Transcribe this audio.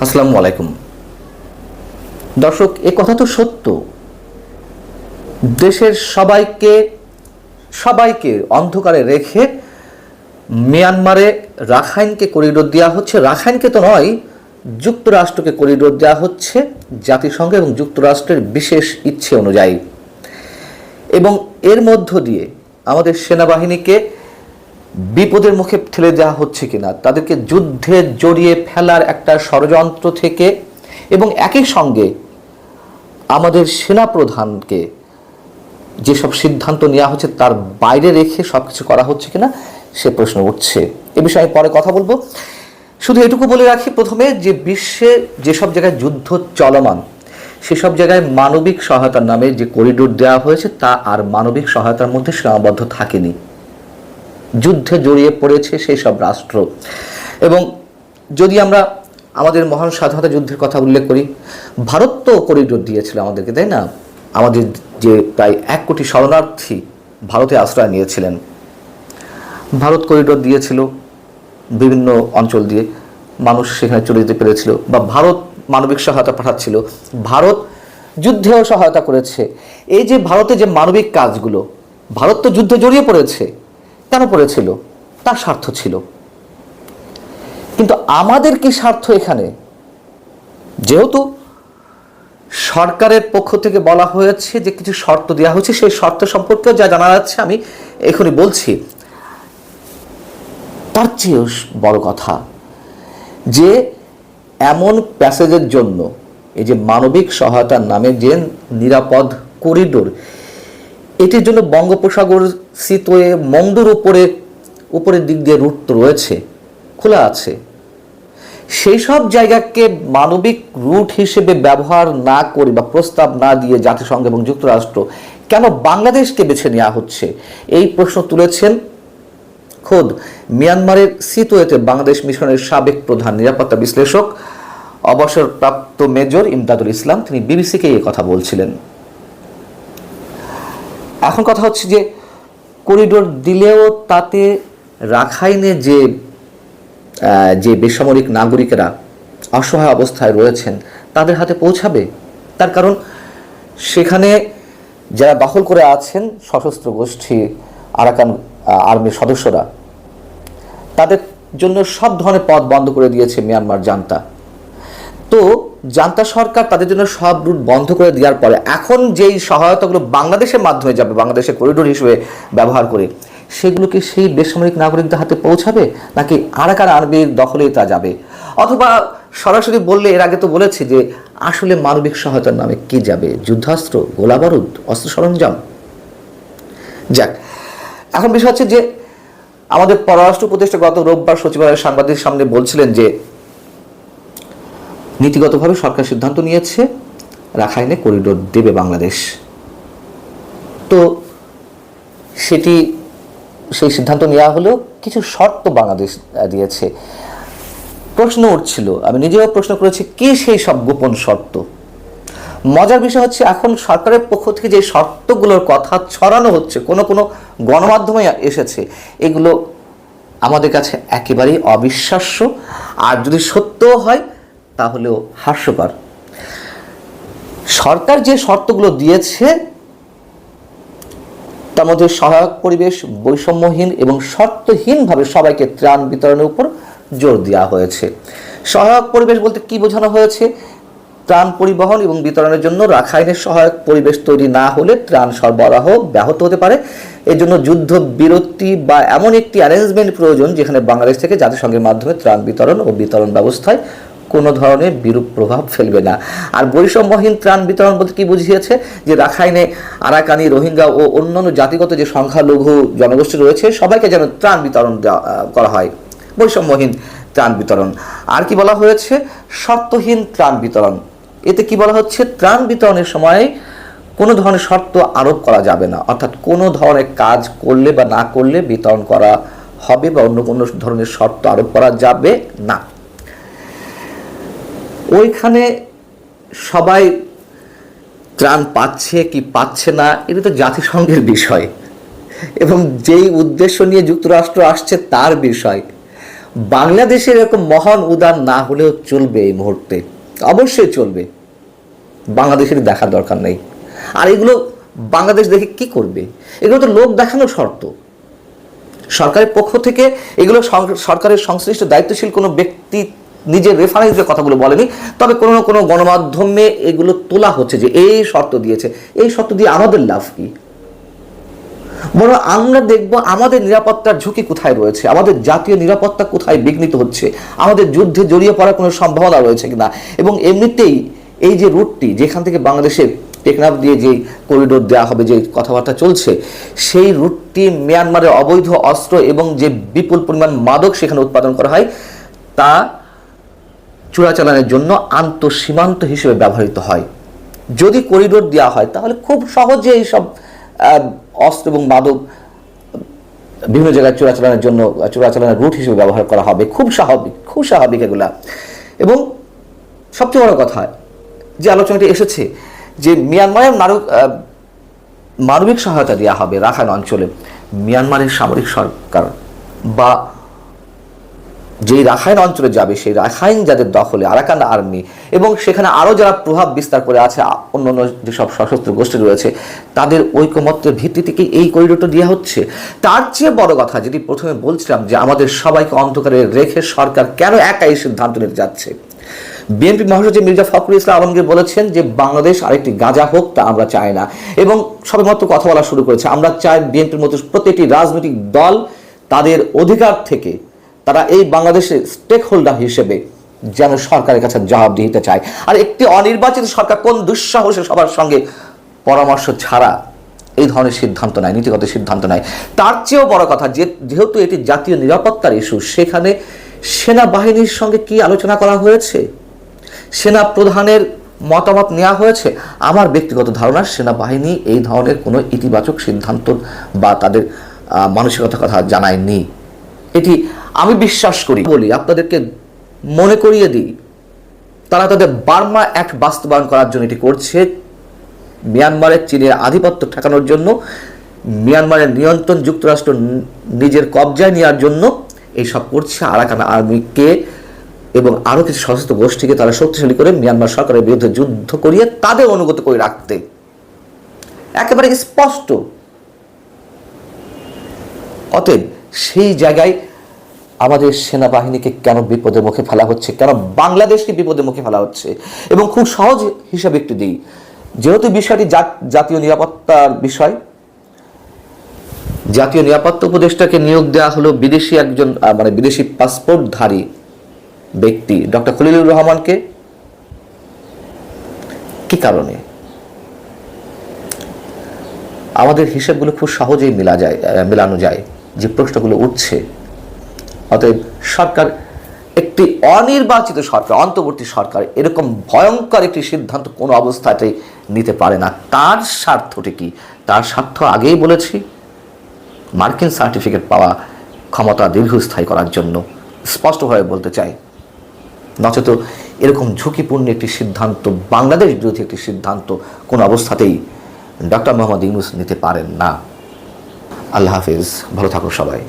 আসসালামু আলাইকুম দর্শক, এ কথা তো সত্য। দেশের সবাইকে অন্ধকারে রেখে মিয়ানমারে রাখাইনকে করিডোর দেওয়া হচ্ছে। রাখাইনকে তো নয়, যুক্তরাষ্ট্রকে করিডোর দেওয়া হচ্ছে জাতিসংঘ এবং যুক্তরাষ্ট্রের বিশেষ ইচ্ছে অনুযায়ী। এবং এর মধ্য দিয়ে আমাদের সেনাবাহিনীকে বিপদের মুখে ঠেলে দেওয়া হচ্ছে কিনা, তাদেরকে যুদ্ধে জড়িয়ে ফেলার একটা ষড়যন্ত্র থেকে, এবং একই সঙ্গে আমাদের সেনাপ্রধানকে যেসব সিদ্ধান্ত নেওয়া হচ্ছে তার বাইরে রেখে সব কিছু করা হচ্ছে কিনা সে প্রশ্ন উঠছে। এ বিষয়ে পরে কথা বলবো। শুধু এটুকু বলে রাখি প্রথমে যে বিশ্বে যেসব জায়গায় যুদ্ধ চলমান সেসব জায়গায় মানবিক সহায়তার নামে যে করিডোর দেওয়া হয়েছে তা আর মানবিক সহায়তার মধ্যে সীমাবদ্ধ থাকেনি। যুদ্ধে জড়িয়ে পড়েছে সেই সব রাষ্ট্র। এবং যদি আমরা আমাদের মহান স্বাধীনতা যুদ্ধের কথা উল্লেখ করি, ভারত তো করিডোর দিয়েছিল আমাদেরকে, তাই না? আমাদের যে প্রায় 1 কোটি শরণার্থী ভারতে আশ্রয় নিয়েছিলেন, ভারত করিডোর দিয়েছিল বিভিন্ন অঞ্চল দিয়ে, মানুষ সেখানে চলে যেতে পেরেছিল, বা ভারত মানবিক সহায়তা পাঠাচ্ছিল, ভারত যুদ্ধেও সহায়তা করেছে। এই যে ভারতে যে মানবিক কাজগুলো, ভারত তো যুদ্ধে জড়িয়ে পড়েছে। কেন পড়েছিল? তার স্বার্থ ছিল। কিন্তু আমাদের কি স্বার্থ এখানে? যেহেতু সরকারের পক্ষ থেকে বলা হয়েছে যে কিছু শর্ত দেওয়া হয়েছে, সেই শর্ত সম্পর্কেও যা জানা যাচ্ছে আমি এখনই বলছি। তার চেয়েও বড় কথা যে এমন প্যাসেজের জন্য, এই যে মানবিক সহায়তার নামে যে নিরাপদ করিডোর, এটির জন্য বঙ্গোপসাগর সিতোয়ে মংডুর উপরের দিক দিয়ে রুট রয়েছে, খোলা আছে। সেই সব জায়গাকে মানবিক রুট হিসেবে ব্যবহার না করে বা প্রস্তাব না দিয়ে জাতিসংঘ এবং যুক্তরাষ্ট্র কেন বাংলাদেশকে বেছে নেওয়া হচ্ছে, এই প্রশ্ন তুলেছেন খোদ মিয়ানমারের সিতোয়েতে বাংলাদেশ মিশনের সাবেক প্রধান নিরাপত্তা বিশ্লেষক অবসরপ্রাপ্ত মেজর ইমদাদুল ইসলাম। তিনি বিবিসিকে এই কথা বলছিলেন। এখন কথা হচ্ছে যে করিডোর দিলেও তাতে রাখাইনে যে বেসামরিক নাগরিকেরা অসহায় অবস্থায় রয়েছেন তাদের হাতে পৌঁছাবে? তার কারণ সেখানে যারা দখল করে আছেন সশস্ত্র গোষ্ঠী আরাকান আর্মির সদস্যরা, তাদের জন্য সব ধরনের পথ বন্ধ করে দিয়েছে মিয়ানমার জান্তা। তো জান্তা সরকার তাদের জন্য সব রুট বন্ধ করে দেওয়ার পরে এখন যেই সহায়তাগুলো বাংলাদেশের মাধ্যমে যাবে, বাংলাদেশের করিডোর হিসেবে ব্যবহার করে, সেগুলো কি সেই বেসামরিক নাগরিকদের হাতে পৌঁছাবে, নাকি আরাকান আর্মির দখলেই তা যাবে? অথবা সরাসরি বললে, এর আগে তো বলেছি যে আসলে মানবিক সহায়তার নামে কি যাবে? যুদ্ধাস্ত্র, গোলাবারুদ, অস্ত্র সরঞ্জাম? যাক, এখন বিষয় হচ্ছে যে আমাদের পররাষ্ট্র উপদেষ্টা গত রোববার সচিবালয়ের সাংবাদিকদের সামনে বলছিলেন যে নীতিগতভাবে সরকার সিদ্ধান্ত নিয়েছে রাখাইনে করিডোর দেবে বাংলাদেশ। তো সেই সিদ্ধান্ত নেওয়া হলেও কিছু শর্ত বাংলাদেশ দিয়েছে। প্রশ্ন উঠছিল, আমি নিজেও প্রশ্ন করেছি, কি সেই সব গোপন শর্ত? মজার বিষয় হচ্ছে এখন সরকারের পক্ষ থেকে যে শর্তগুলোর কথা ছড়ানো হচ্ছে, কোনো গণমাধ্যমে এসেছে, এগুলো আমাদের কাছে একেবারেই অবিশ্বাস্য, আর যদি সত্যও হয় তাহলেও হাস্যকর। সরকার যে শর্তগুলো দিয়েছে তার মধ্যে সহায়ক পরিবেশ, বৈষম্যহীন এবং শর্তহীনভাবে সবাইকে ত্রাণ বিতরণের উপর জোর দেওয়া হয়েছে। সহায়ক পরিবেশ বলতে কি বোঝানো হয়েছে? ত্রাণ পরিবহন এবং বিতরণের জন্য রাখাইনের সহায়ক পরিবেশ তৈরি না হলে ত্রাণ সরবরাহ ব্যাহত হতে পারে। এর জন্য যুদ্ধ বিরতি বা এমন একটি অ্যারেঞ্জমেন্ট প্রয়োজন যেখানে বাংলাদেশ থেকে জাতিসংঘের মাধ্যমে ত্রাণ বিতরণ ও বিতরণ ব্যবস্থায় কোনো ধরনের বিরূপ প্রভাব ফেলবে না। আর বৈষম্যহীন ত্রাণ বিতরণ বলতে কি বুঝিয়েছে? যে রাখাইনে আরাকানি, রোহিঙ্গা ও অন্যান্য জাতিগত যে সংখ্যালঘু জনগোষ্ঠী রয়েছে সবাইকে যেন ত্রাণ বিতরণ করা হয়, বৈষম্যহীন ত্রাণ বিতরণ। আর কি বলা হয়েছে? শর্তহীন ত্রাণ বিতরণ। এতে কি বলা হচ্ছে? ত্রাণ বিতরণের সময় কোনো ধরনের শর্ত আরোপ করা যাবে না, অর্থাৎ কোনো ধরনের কাজ করলে বা না করলে বিতরণ করা হবে বা অন্য কোনো ধরনের শর্ত আরোপ করা যাবে না। ওইখানে সবাই ত্রাণ পাচ্ছে কি পাচ্ছে না এটা তো জাতিসংঘের বিষয়, এবং যেই উদ্দেশ্য নিয়ে যুক্তরাষ্ট্র আসছে তার বিষয়। বাংলাদেশের এরকম মহান উদার না হলেও চলবে এই মুহূর্তে, অবশ্যই চলবে, বাংলাদেশের দেখার দরকার নেই। আর এগুলো বাংলাদেশ দেখে কি করবে? এগুলো তো লোক দেখানোর শর্ত। সরকারের পক্ষ থেকে এগুলো সরকারের সংশ্লিষ্ট দায়িত্বশীল কোনো ব্যক্তি নিজের রেফারেন্সের কথাগুলো বলেনি, তবে কোনো না কোনো গণমাধ্যমে এগুলো তোলা হচ্ছে যে এই শর্ত দিয়েছে। এই শর্ত দিয়ে আমাদের লাভ কি? বরং আমরা দেখব আমাদের নিরাপত্তার ঝুঁকি কোথায় রয়েছে, আমাদের জাতীয় নিরাপত্তা কোথায় বিঘ্নিত হচ্ছে, আমাদের যুদ্ধে জড়িয়ে পড়ার কোনো সম্ভাবনা রয়েছে কিনা। এবং এমনিতেই এই যে রুটটি, যেখান থেকে বাংলাদেশের টেকনাফ দিয়ে যে করিডোর দেওয়া হবে, যে কথাবার্তা চলছে, সেই রুটটি মিয়ানমারের অবৈধ অস্ত্র এবং যে বিপুল পরিমাণ মাদক সেখানে উৎপাদন করা হয় তা চোরাচালানের জন্য আন্তঃসীমান্ত হিসেবে ব্যবহৃত হয়। যদি করিডোর দেওয়া হয় তাহলে খুব সহজে এইসব অস্ত্র এবং মাদক বিভিন্ন জায়গায় চোরাচালানের রুট হিসেবে ব্যবহার করা হবে। খুব স্বাভাবিক এগুলা। এবং সবচেয়ে বড় কথা যে আলোচনাটি এসেছে যে মিয়ানমারের মানবিক সহায়তা দেওয়া হবে রাখাইন অঞ্চলে। মিয়ানমারের সামরিক সরকার বা যেই রাখাইন অঞ্চলে যাবে, সেই রাখাইন যাদের দখলে আরাকান আর্মি এবং সেখানে আরও যারা প্রভাব বিস্তার করে আছে, অন্যান্য যেসব সশস্ত্র গোষ্ঠী রয়েছে, তাদের ঐকমত্যের ভিত্তি থেকে এই করিডোরটা দেওয়া হচ্ছে। তার চেয়ে বড় কথা, যেটি প্রথমে বলছিলাম যে আমাদের সবাইকে অন্ধকারে রেখে সরকার কেন একাই সিদ্ধান্ত নিতে যাচ্ছে। বিএনপি মহাসচিব মির্জা ফখরুল ইসলাম আলমগীর বলেছেন যে বাংলাদেশ আরেকটি গাজা হোক, তা আমরা চাই না। এবং সবেমাত্র কথা বলা শুরু করেছে, আমরা চাই বিএনপির মতো প্রতিটি রাজনৈতিক দল তাদের অধিকার থেকে তারা এই বাংলাদেশের স্টেক হোল্ডার হিসেবে যেন সরকারের কাছে জবাবদিহিতে চায়। আর একটি অনির্বাচিত সরকার কোন দুঃসাহসে সবার সঙ্গে পরামর্শ ছাড়া এই ধরনের সিদ্ধান্ত নেয়, নীতিগত সিদ্ধান্ত নেয়। তার চেয়েও বড় কথা, যেহেতু এটি জাতীয় নিরাপত্তার ইস্যু, সেখানে সেনাবাহিনীর সঙ্গে কি আলোচনা করা হয়েছে, সেনা প্রধানের মতামত নেওয়া হয়েছে। আমার ব্যক্তিগত ধারণা সেনাবাহিনী এই ধরনের কোনো ইতিবাচক সিদ্ধান্ত বা তাদের মানসিকতার কথা জানায়নি। এটি আমি বিশ্বাস করি। বলি, আপনাদেরকে মনে করিয়ে দিই, তারা তাদের বার্মা অ্যাক্ট বাস্তবায়ন করার জন্য এটি করছে, মিয়ানমারের চীনের আধিপত্য ঠেকানোর জন্য, মিয়ানমারের নিয়ন্ত্রণ যুক্তরাষ্ট্র নিজের কবজায় নেওয়ার জন্য এইসব করছে। আরাকান আর্মিকে এবং আরও কিছু সশস্ত্র গোষ্ঠীকে তারা শক্তিশালী করে মিয়ানমার সরকারের বিরুদ্ধে যুদ্ধ করিয়ে তাদের অনুগত করে রাখতে, একেবারে স্পষ্ট। অতএব সেই জায়গায় আমাদের সেনাবাহিনীকে কেন বিপদের মুখে ফেলা হচ্ছে, কেন বাংলাদেশকে বিপদের মুখে ফেলা হচ্ছে? এবং খুব সহজ হিসাবে একটু দিই, যেহেতু বিষয়টি জাতীয় নিরাপত্তার বিষয়, জাতীয় নিরাপত্তা উপদেষ্টাকে নিয়োগ দেওয়া হলো বিদেশি একজন বিদেশি পাসপোর্টধারী ব্যক্তি ডক্টর খলিলুর রহমানকে। কি কারণে? আমাদের হিসাবগুলো খুব সহজেই মেলানো যায় যে প্রশ্নগুলো উঠছে। অতএব সরকার, একটি অনির্বাচিত সরকার, অন্তর্বর্তী সরকার এরকম ভয়ঙ্কর একটি সিদ্ধান্ত কোনো অবস্থাতেই নিতে পারে না। তার স্বার্থটি কি? তার স্বার্থ আগেই বলেছি, মার্কিন সার্টিফিকেট পাওয়া, ক্ষমতা দীর্ঘস্থায়ী করার জন্য, স্পষ্টভাবে বলতে চাই। নচেত এরকম ঝুঁকিপূর্ণ একটি সিদ্ধান্ত, বাংলাদেশ বিরোধী একটি সিদ্ধান্ত কোনো অবস্থাতেই ডক্টর মোহাম্মদ ইউনূস নিতে পারেন না। আল্লাহ হাফিজ, ভালো থাকুন সবাই।